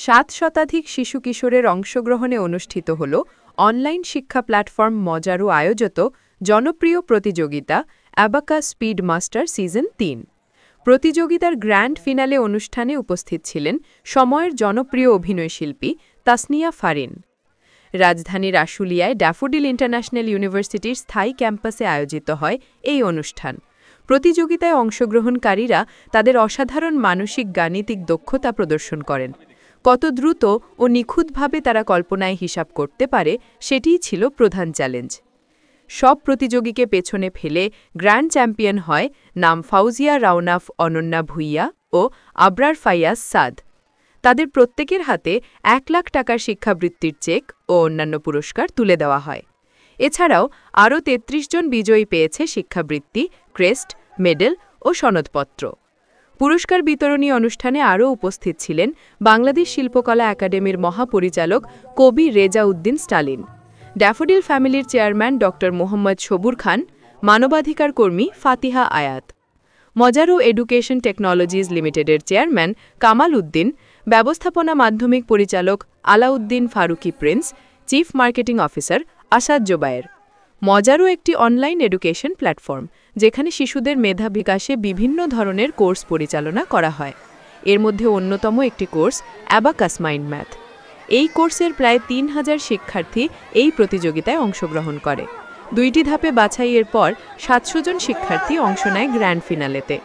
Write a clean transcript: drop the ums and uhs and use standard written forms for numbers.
7 শতাধিক শিশু কিশোরের অংশগ্রহণে অনুষ্ঠিত হল অনলাইন শিক্ষা প্ল্যাটফর্ম মজারো আয়োজিত জনপ্রিয় প্রতিযোগিতা অ্যাবাকাস স্পিড মাস্টার সিজন 3। প্রতিযোগিতার গ্র্যান্ড ফিনালে অনুষ্ঠানে উপস্থিত ছিলেন সময়ের জনপ্রিয় অভিনয়শিল্পী তাসনিয়া ফারিন। রাজধানীর আশুলিয়ায় ড্যাফোডিল ইন্টারন্যাশনাল ইউনিভার্সিটির স্থায়ী ক্যাম্পাসে আয়োজিত হয় এই অনুষ্ঠান। প্রতিযোগিতায় অংশগ্রহণকারীরা তাদের অসাধারণ মানসিক গাণিতিক দক্ষতা প্রদর্শন করেন। কত দ্রুত ও নিখুঁতভাবে তারা কল্পনায় হিসাব করতে পারে সেটিই ছিল প্রধান চ্যালেঞ্জ। সব প্রতিযোগীকে পেছনে ফেলে গ্র্যান্ড চ্যাম্পিয়ন হয় নাম ফাউজিয়া রাওনাফ অনন্যা ভুইয়া ও আবরার ফাইয়াজ সাদ। তাদের প্রত্যেকের হাতে 1 লাখ টাকার শিক্ষাবৃত্তির চেক ও অন্যান্য পুরস্কার তুলে দেওয়া হয়। এছাড়াও আরও 33 জন বিজয়ী পেয়েছে শিক্ষাবৃত্তি, ক্রেস্ট, মেডেল ও সনদপত্র। পুরস্কার বিতরণী অনুষ্ঠানে আরও উপস্থিত ছিলেন বাংলাদেশ শিল্পকলা একাডেমির মহাপরিচালক কবি রেজা উদ্দিন স্টালিন, ড্যাফোডিল ফ্যামিলির চেয়ারম্যান ড. মোহাম্মদ সবুর খান, মানবাধিকার কর্মী ফাতিহা আয়াত, মজারো এডুকেশন টেকনোলজিজ লিমিটেডের চেয়ারম্যান কামাল উদ্দিন, ব্যবস্থাপনা মাধ্যমিক পরিচালক Alauddin Faruki Prince, chief marketing officer Asad Jobayer. Mojaro একটি অনলাইন এডুকেশন প্ল্যাটফর্ম যেখানে শিশুদের মেধা বিকাশে বিভিন্ন ধরনের কোর্স পরিচালনা করা হয়। এর মধ্যে অন্যতম একটি কোর্স অ্যাবাকাস মাইন্ড ম্যাথ। এই কোর্সের প্রায় 3000 শিক্ষার্থী এই প্রতিযোগিতায় অংশগ্রহণ করে। 2টি ধাপে বাছাইয়ের পর 700 জন শিক্ষার্থী অংশ নেয় গ্র্যান্ড ফিনালেতে।